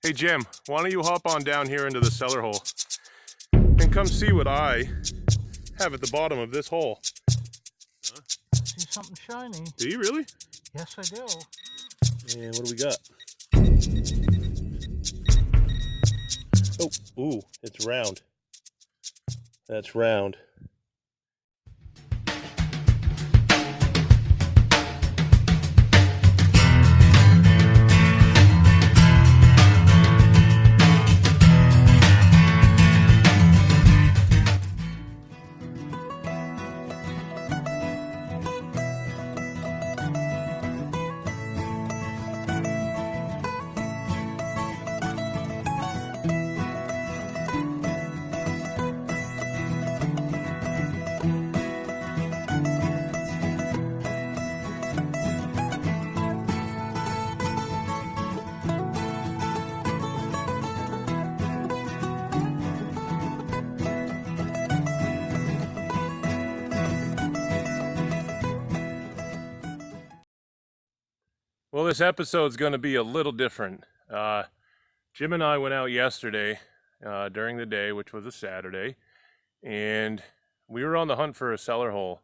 Hey Jim, why don't you hop on down here into the cellar hole and come see what I have at the bottom of this hole. Huh? See something shiny. Do you really? Yes, I do. And what do we got? Oh, ooh, it's round. That's round. Well, this episode's going to be a little different. Jim and I went out yesterday during the day, which was a Saturday, and we were on the hunt for a cellar hole.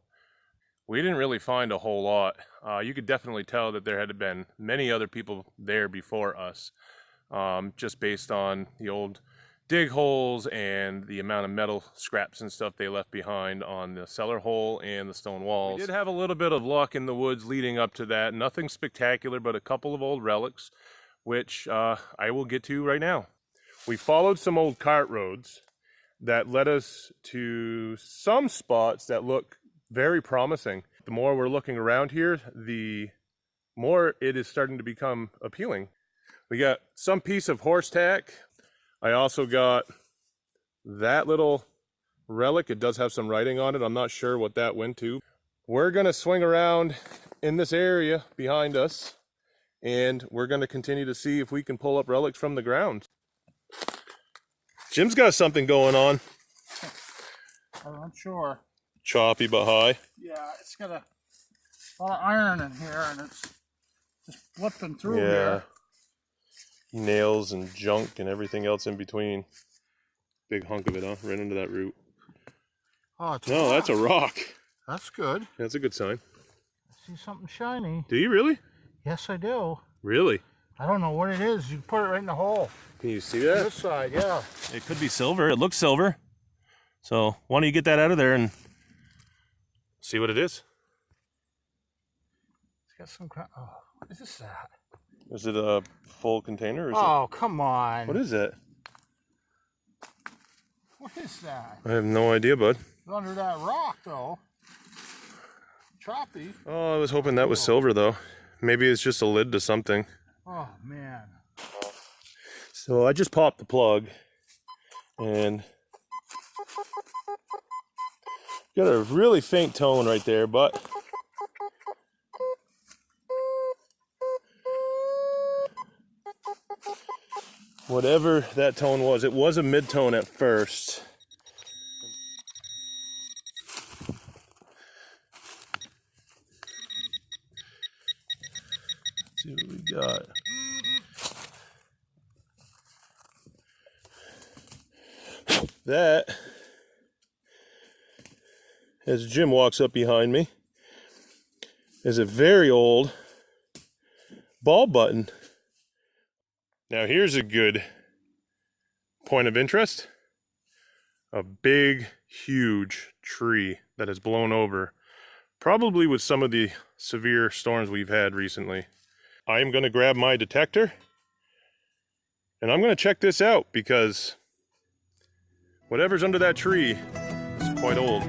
We didn't really find a whole lot. You could definitely tell that there had been many other people there before us, just based on the old dig holes and the amount of metal scraps and stuff they left behind on the cellar hole and the stone walls. We did have a little bit of luck in the woods leading up to that. Nothing spectacular, but a couple of old relics, which I will get to right now. We followed some old cart roads that led us to some spots that look very promising. The more we're looking around here, the more it is starting to become appealing. We got some piece of horse tack. I also got that little relic. It does have some writing on it. I'm not sure what that went to. We're gonna swing around in this area behind us, and we're gonna continue to see if we can pull up relics from the ground. Jim's got something going on. I'm sure. Choppy but high. Yeah, it's got a lot of iron in here, and it's just flipping through Yeah. here. Nails and junk and everything else in between. Big hunk of it, huh? Right into that root. Oh, it's No, that's a rock. That's good. That's a good sign. I see something shiny. Do you really? Yes, I do. Really? I don't know what it is. You put it right in the hole. Can you see that? This side, yeah. It could be silver. It looks silver. So why don't you get that out of there and see what it is? It's got some kind. Oh, what is this at? Is it a full container? Or is Oh, come on. What is that? What is that? I have no idea, bud. It's under that rock, though. Choppy. Oh, I was hoping that was silver, though. Maybe it's just a lid to something. Oh, man. So I just popped the plug and got a really faint tone right there, but whatever that tone was, it was a mid-tone at first. Let's see what we got. That, as Jim walks up behind me, is a very old ball button. Now here's a good point of interest. A big, huge tree that has blown over, probably with some of the severe storms we've had recently. I am going to grab my detector and I'm going to check this out because whatever's under that tree is quite old.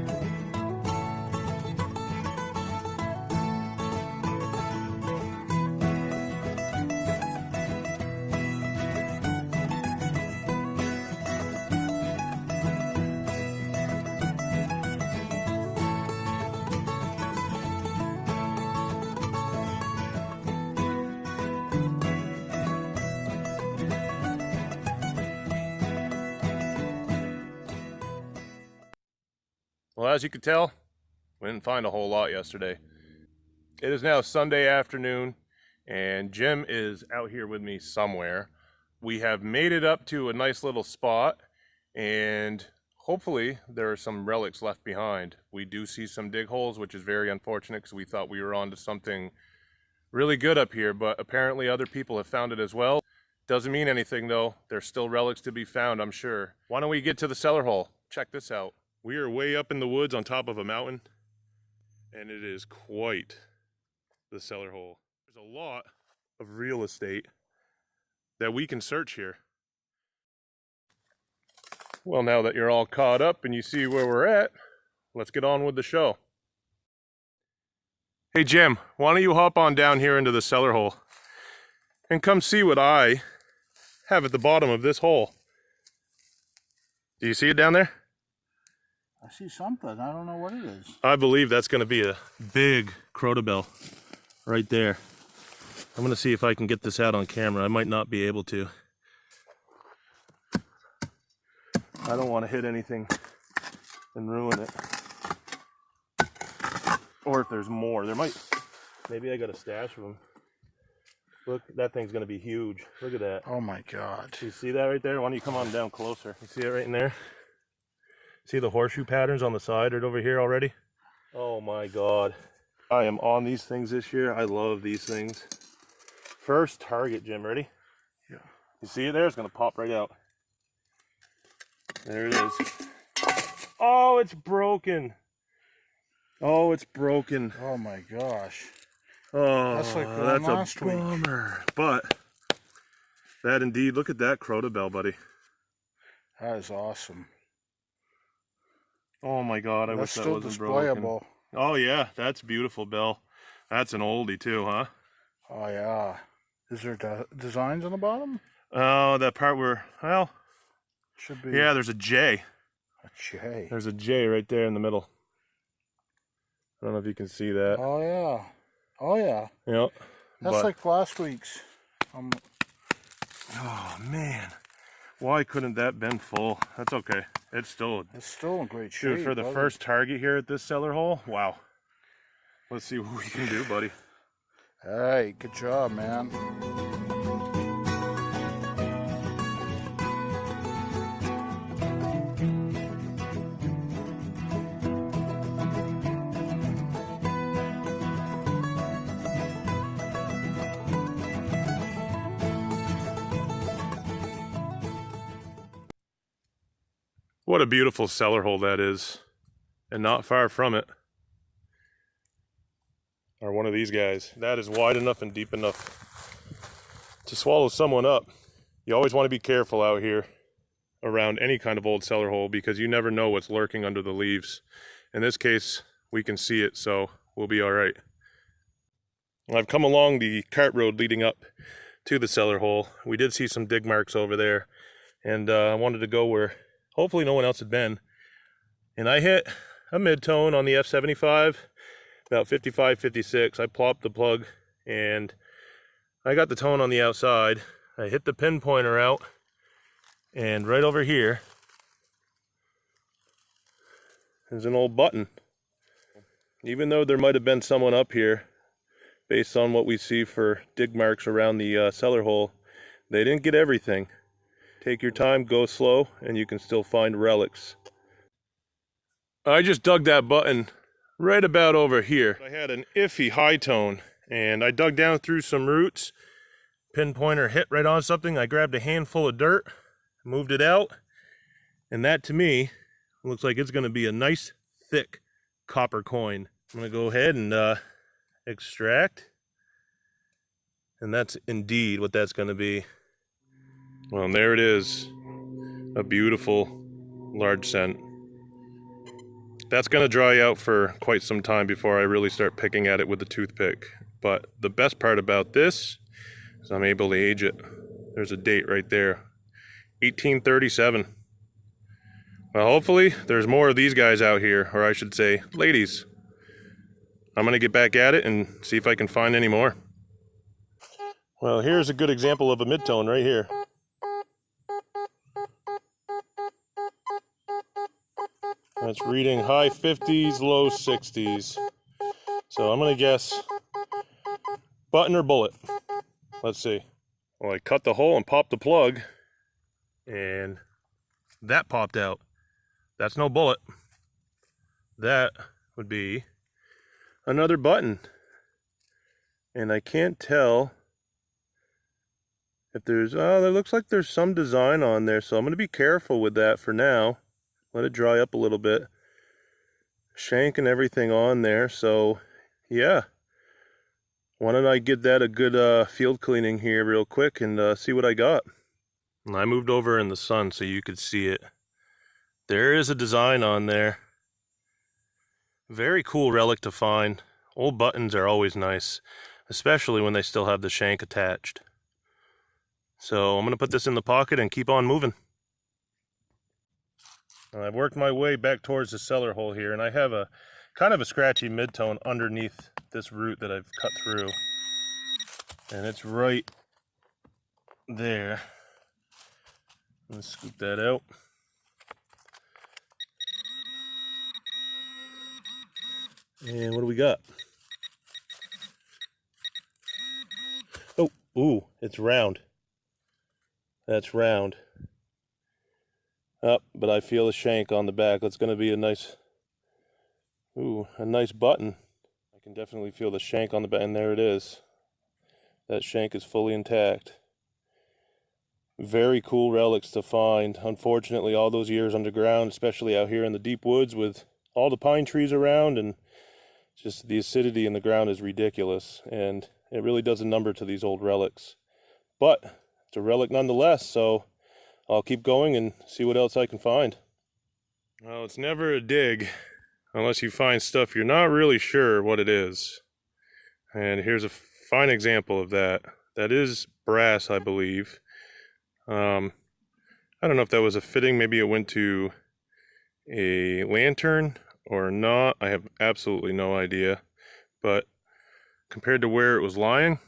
Well, as you could tell, we didn't find a whole lot yesterday. It is now Sunday afternoon, and Jim is out here with me somewhere. we have made it up to a nice little spot, and hopefully there are some relics left behind. We do see some dig holes, which is very unfortunate because we thought we were onto something really good up here, but apparently other people have found it as well. Doesn't mean anything though. There's still relics to be found, I'm sure. Why don't we get to the cellar hole? Check this out. We are way up in the woods on top of a mountain, and it is quite the cellar hole. There's a lot of real estate that we can search here. Well, now that you're all caught up and you see where we're at, let's get on with the show. Hey Jim, why don't you hop on down here into the cellar hole and come see what I have at the bottom of this hole. Do you see it down there? I see something. I don't know what it is. I believe that's going to be a big crotobell right there. I'm going to see if I can get this out on camera. I might not be able to. I don't want to hit anything and ruin it. Or if there's more, there might, maybe I got a stash of them. Look, that thing's going to be huge. Look at that. Oh my God. You see that right there? Why don't you come on down closer? You see it right in there? See the horseshoe patterns on the side right over here already? Oh my God. I am on these things this year. I love these things. First target, Jim, ready? Yeah. You see it there? It's going to pop right out. There it is. Oh, it's broken. Oh, it's broken. Oh my gosh. Oh, that's like that's last a bummer. But that indeed, look at that crotobell, buddy. That is awesome. Oh my God, I wish that wasn't broken. Oh yeah, that's beautiful, Bill. That's an oldie too, huh? Oh yeah. Is there designs on the bottom? Oh, that part where, well, should be. Yeah, there's a J. A J. There's a J right there in the middle. I don't know if you can see that. Oh yeah. Oh yeah. Yep. That's like last week's. Oh man. Why couldn't that been full? That's okay. It's still in great shape. Dude, for the first target here at this cellar hole, wow. Let's see what we can do, buddy. Hey, good job, man. What a beautiful cellar hole that is. And not far from it are one of these guys. That is wide enough and deep enough to swallow someone up. You always want to be careful out here around any kind of old cellar hole because you never know what's lurking under the leaves. In this case, we can see it, so we'll be all right. I've come along the cart road leading up to the cellar hole. We did see some dig marks over there, and I wanted to go where hopefully no one else had been. And I hit a mid-tone on the F75, about 55, 56. I plopped the plug and I got the tone on the outside. I hit the pinpointer out, and right over here is an old button. Even though there might have been someone up here, based on what we see for dig marks around the cellar hole, they didn't get everything. Take your time, go slow, and you can still find relics. I just dug that button right about over here. I had an iffy high tone, and I dug down through some roots. Pinpointer hit right on something. I grabbed a handful of dirt, moved it out, and that to me looks like it's going to be a nice, thick copper coin. I'm going to go ahead and extract, and that's indeed what that's going to be. Well, and there it is, a beautiful large cent. That's going to dry out for quite some time before I really start picking at it with the toothpick. But the best part about this is I'm able to age it. There's a date right there, 1837. Well, hopefully there's more of these guys out here, or I should say ladies. I'm going to get back at it and see if I can find any more. Well, here's a good example of a mid-tone right here. That's reading high 50s, low 60s. So I'm going to guess button or bullet. Let's see. Well, I cut the hole and popped the plug, and that popped out. That's no bullet. That would be another button. And I can't tell if there's, oh, it looks like there's some design on there, so I'm going to be careful with that for now. Let it dry up a little bit. Shank and everything on there, so yeah. Why don't I give that a good field cleaning here real quick and see what I got. And I moved over in the sun so you could see it. There is a design on there. Very cool relic to find. Old buttons are always nice, especially when they still have the shank attached. So I'm going to put this in the pocket and keep on moving. I've worked my way back towards the cellar hole here, and I have a kind of a scratchy midtone underneath this root that I've cut through. And it's right there. Let's scoop that out. And what do we got? Oh, ooh, it's round. That's round. Oh, but I feel a shank on the back. That's going to be a nice, a nice button. I can definitely feel the shank on the back, and there it is. That shank is fully intact. Very cool relics to find. Unfortunately, all those years underground, especially out here in the deep woods with all the pine trees around, and just the acidity in the ground is ridiculous, and it really does a number to these old relics. But it's a relic nonetheless, so I'll keep going and see what else I can find. Well, it's never a dig unless you find stuff you're not really sure what it is. And here's a fine example of that. That is brass, I believe. I don't know if that was a fitting. Maybe it went to a lantern or not. I have absolutely no idea. But compared to where it was lying,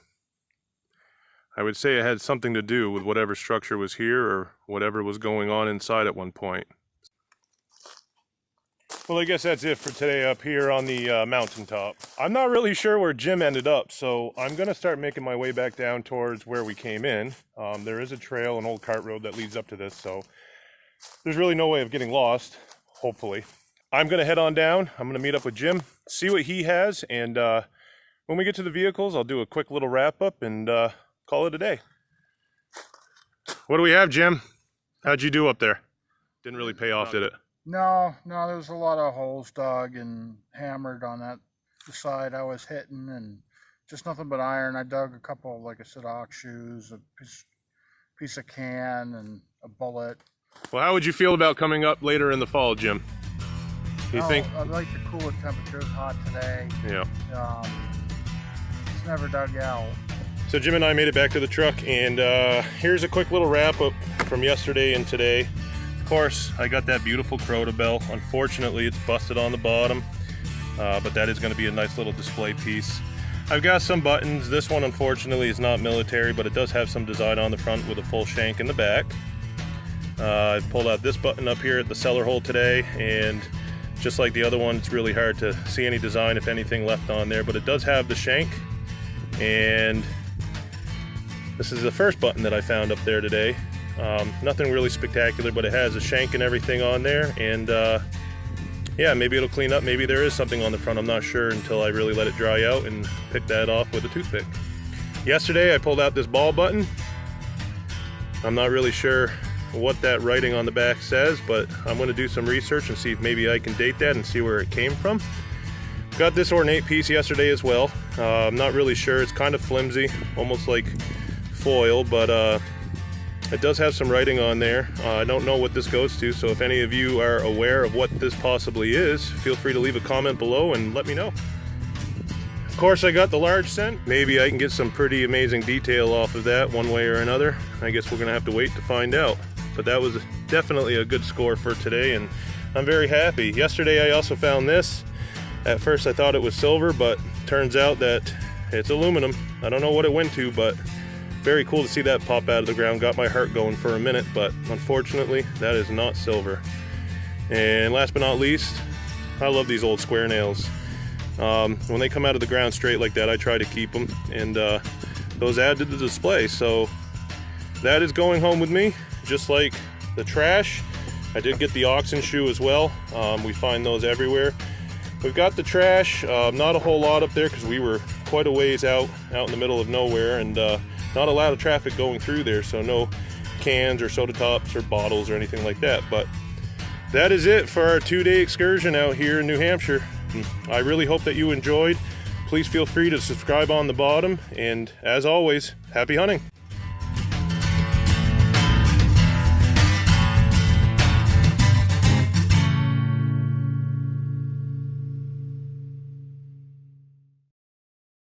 I would say it had something to do with whatever structure was here or whatever was going on inside at one point. Well, I guess that's it for today up here on the mountaintop. I'm not really sure where Jim ended up, so I'm going to start making my way back down towards where we came in. There is a trail, an old cart road that leads up to this, so there's really no way of getting lost, hopefully. I'm going to head on down. I'm going to meet up with Jim, see what he has, and when we get to the vehicles, I'll do a quick little wrap-up and call it a day. What do we have, Jim? How'd you do up there? Didn't really pay off, did it? No, there was a lot of holes dug and hammered on the side I was hitting, and just nothing but iron. I dug a couple, like I said, ox shoes, a piece of can, and a bullet. Well, how would you feel about coming up later in the fall, Jim? You think? I'd like the cooler temperatures. Hot today. Yeah. It's never dug out. So Jim and I made it back to the truck, and here's a quick little wrap up from yesterday and today. Of course, I got that beautiful Crota bell. Unfortunately, it's busted on the bottom, but that is going to be a nice little display piece. I've got some buttons. This one, unfortunately, is not military, but it does have some design on the front with a full shank in the back. I pulled out this button up here at the cellar hole today, and just like the other one, it's really hard to see any design, if anything, left on there, but it does have the shank. And this is the first button that I found up there today. Nothing really spectacular, but it has a shank and everything on there, and yeah, maybe it'll clean up. Maybe there is something on the front. I'm not sure until I really let it dry out and pick that off with a toothpick. Yesterday I pulled out this ball button. I'm not really sure what that writing on the back says, but I'm going to do some research and see if maybe I can date that and see where it came from. Got this ornate piece yesterday as well. I'm not really sure. It's kind of flimsy, almost like foil, but it does have some writing on there. I don't know what this goes to, so if any of you are aware of what this possibly is, feel free to leave a comment below and let me know. Of course, I got the large cent. Maybe I can get some pretty amazing detail off of that one way or another. I guess we're gonna have to wait to find out. But that was definitely a good score for today, and I'm very happy. Yesterday I also found this. At first I thought it was silver, but turns out that it's aluminum. I don't know what it went to, but very cool to see that pop out of the ground. Got my heart going for a minute, but unfortunately that is not silver. And last but not least, I love these old square nails. When they come out of the ground straight like that, I try to keep them, and those add to the display. So that is going home with me, just like the trash. I did get the oxen shoe as well. We find those everywhere. We've got the trash, not a whole lot up there because we were quite a ways out in the middle of nowhere, and not a lot of traffic going through there, so no cans or soda tops or bottles or anything like that. But that is it for our 2-day excursion out here in New Hampshire. I really hope that you enjoyed. Please feel free to subscribe on the bottom, and as always, happy hunting.